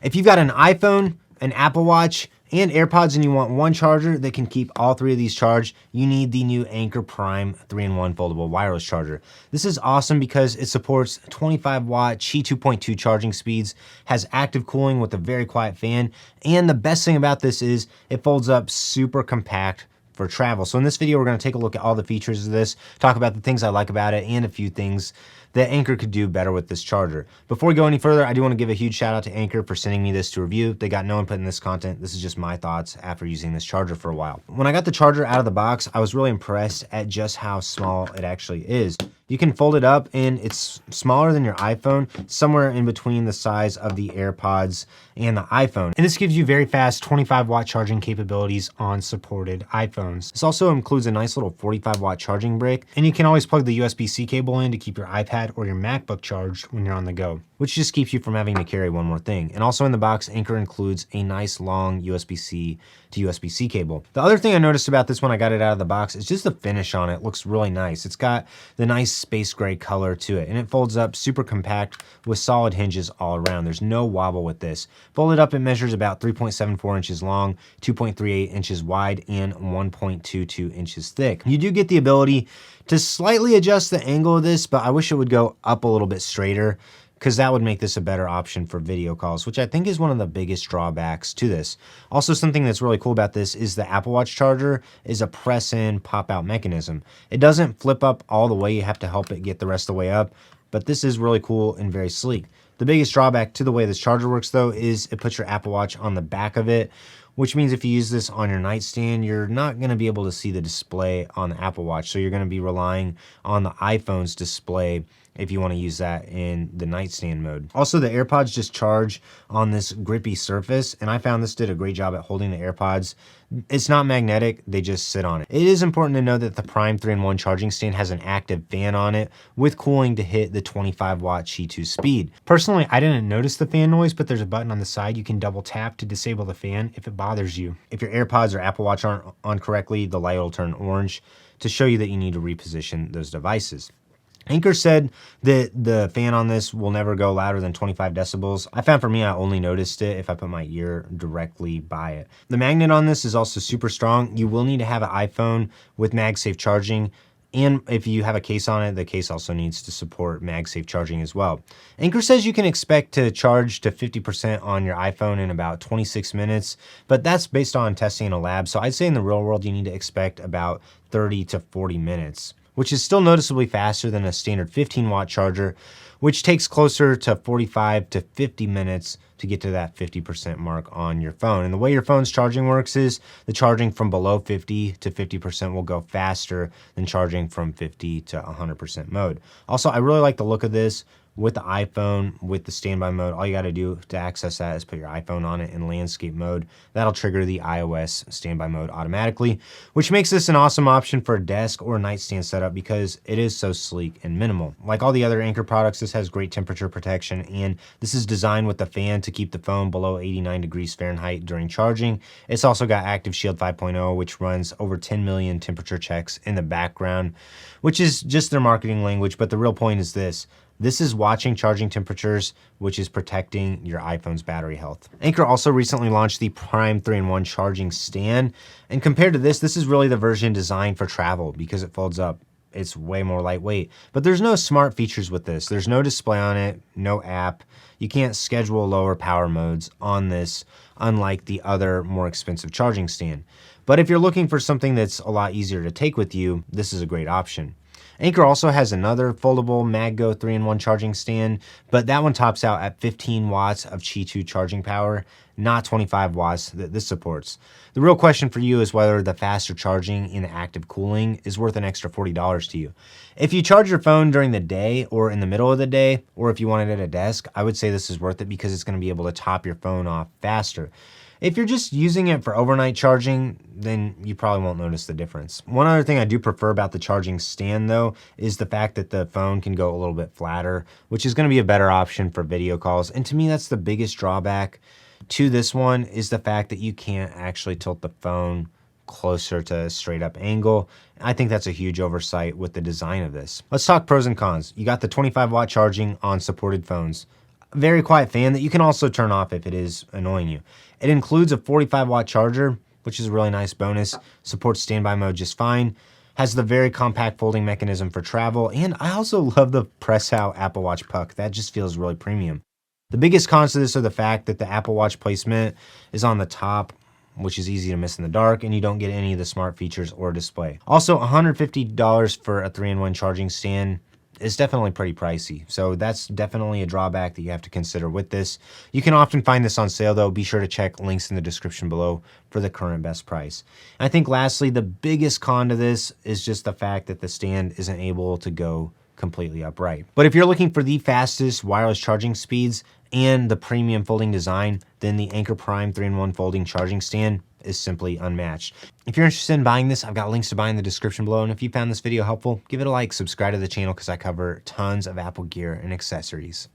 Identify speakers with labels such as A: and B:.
A: If you've got an iPhone, an Apple Watch, and AirPods and you want one charger that can keep all three of these charged, you need the new Anker Prime 3-in-1 Foldable Wireless Charger. This is awesome because it supports 25 watt Qi 2.2 charging speeds, has active cooling with a very quiet fan, and the best thing about this is it folds up super compact for travel. So in this video, we're gonna take a look at all the features of this, talk about the things I like about it, and a few things that Anker could do better with this charger. Before we go any further, I do want to give a huge shout out to Anker for sending me this to review. They got no input in this content. This is just my thoughts after using this charger for a while. When I got the charger out of the box, I was really impressed at just how small it actually is. You can fold it up and it's smaller than your iPhone, somewhere in between the size of the AirPods and the iPhone. And this gives you very fast 25 watt charging capabilities on supported iPhones. This also includes a nice little 45 watt charging brick, and you can always plug the USB-C cable in to keep your iPad or your MacBook charged when you're on the go, which just keeps you from having to carry one more thing. And also in the box, Anker includes a nice long USB-C to USB-C cable. The other thing I noticed about this when I got it out of the box is just the finish on it. It looks really nice. It's got the nice space gray color to it, and it folds up super compact with solid hinges all around. There's no wobble with this. Folded up, it measures about 3.74 inches long, 2.38 inches wide, and 1.22 inches thick. You do get the ability to slightly adjust the angle of this, but I wish it would go up a little bit straighter, because that would make this a better option for video calls, which I think is one of the biggest drawbacks to this. Also, something that's really cool about this is the Apple Watch charger is a press-in, pop-out mechanism. It doesn't flip up all the way. You have to help it get the rest of the way up, but this is really cool and very sleek. The biggest drawback to the way this charger works, though, is it puts your Apple Watch on the back of it, which means if you use this on your nightstand, you're not going to be able to see the display on the Apple Watch. So you're going to be relying on the iPhone's display if you want to use that in the nightstand mode. Also, the AirPods just charge on this grippy surface, and I found this did a great job at holding the AirPods. It's not magnetic, they just sit on it. It is important to know that the Prime 3-in-1 charging stand has an active fan on it with cooling to hit the 25 watt Qi 2 speed. Personally, I didn't notice the fan noise, but there's a button on the side you can double tap to disable the fan if it bothers you. If your AirPods or Apple Watch aren't on correctly, the light will turn orange to show you that you need to reposition those devices. Anker said that the fan on this will never go louder than 25 decibels. I found for me, I only noticed it if I put my ear directly by it. The magnet on this is also super strong. You will need to have an iPhone with MagSafe charging, and if you have a case on it, the case also needs to support MagSafe charging as well. Anker says you can expect to charge to 50% on your iPhone in about 26 minutes, but that's based on testing in a lab. So I'd say in the real world, you need to expect about 30 to 40 minutes. Which is still noticeably faster than a standard 15 watt charger, which takes closer to 45 to 50 minutes to get to that 50% mark on your phone. And the way your phone's charging works is the charging from below 50 to 50% will go faster than charging from 50 to 100% mode. Also, I really like the look of this. With the iPhone, with the standby mode, all you got to do to access that is put your iPhone on it in landscape mode. That'll trigger the iOS standby mode automatically, which makes this an awesome option for a desk or a nightstand setup because it is so sleek and minimal. Like all the other Anker products, this has great temperature protection, and this is designed with the fan to keep the phone below 89 degrees Fahrenheit during charging. It's also got Active Shield 5.0, which runs over 10 million temperature checks in the background, which is just their marketing language, but the real point is this. This is watching charging temperatures, which is protecting your iPhone's battery health. Anker also recently launched the Prime 3-in-1 charging stand. And compared to this is really the version designed for travel because it folds up. It's way more lightweight. But there's no smart features with this. There's no display on it, no app. You can't schedule lower power modes on this, unlike the other more expensive charging stand. But if you're looking for something that's a lot easier to take with you, this is a great option. Anker also has another foldable MagGo 3-in-1 charging stand, but that one tops out at 15 watts of Qi 2 charging power, not 25 watts that this supports. The real question for you is whether the faster charging and the active cooling is worth an extra $40 to you. If you charge your phone during the day or in the middle of the day, or if you want it at a desk, I would say this is worth it because it's going to be able to top your phone off faster. If you're just using it for overnight charging, then you probably won't notice the difference. One other thing I do prefer about the charging stand though, is the fact that the phone can go a little bit flatter, which is gonna be a better option for video calls. And to me, that's the biggest drawback to this one is the fact that you can't actually tilt the phone closer to a straight up angle. I think that's a huge oversight with the design of this. Let's talk pros and cons. You got the 25 watt charging on supported phones. very quiet fan that you can also turn off if it is annoying you. It includes a 45-watt charger, which is a really nice bonus. Supports standby mode just fine. Has the very compact folding mechanism for travel. And I also love the press out Apple Watch puck. That just feels really premium. The biggest cons to this are the fact that the Apple Watch placement is on the top, which is easy to miss in the dark, and you don't get any of the smart features or display. Also, $150 for a 3-in-1 charging stand is definitely pretty pricey. So that's definitely a drawback that you have to consider with this. You can often find this on sale though. Be sure to check links in the description below for the current best price. And I think lastly, the biggest con to this is just the fact that the stand isn't able to go completely upright. But if you're looking for the fastest wireless charging speeds and the premium folding design, then the Anker Prime 3-in-1 folding charging stand is simply unmatched. If you're interested in buying this, I've got links to buy in the description below. And if you found this video helpful, give it a like, subscribe to the channel because I cover tons of Apple gear and accessories.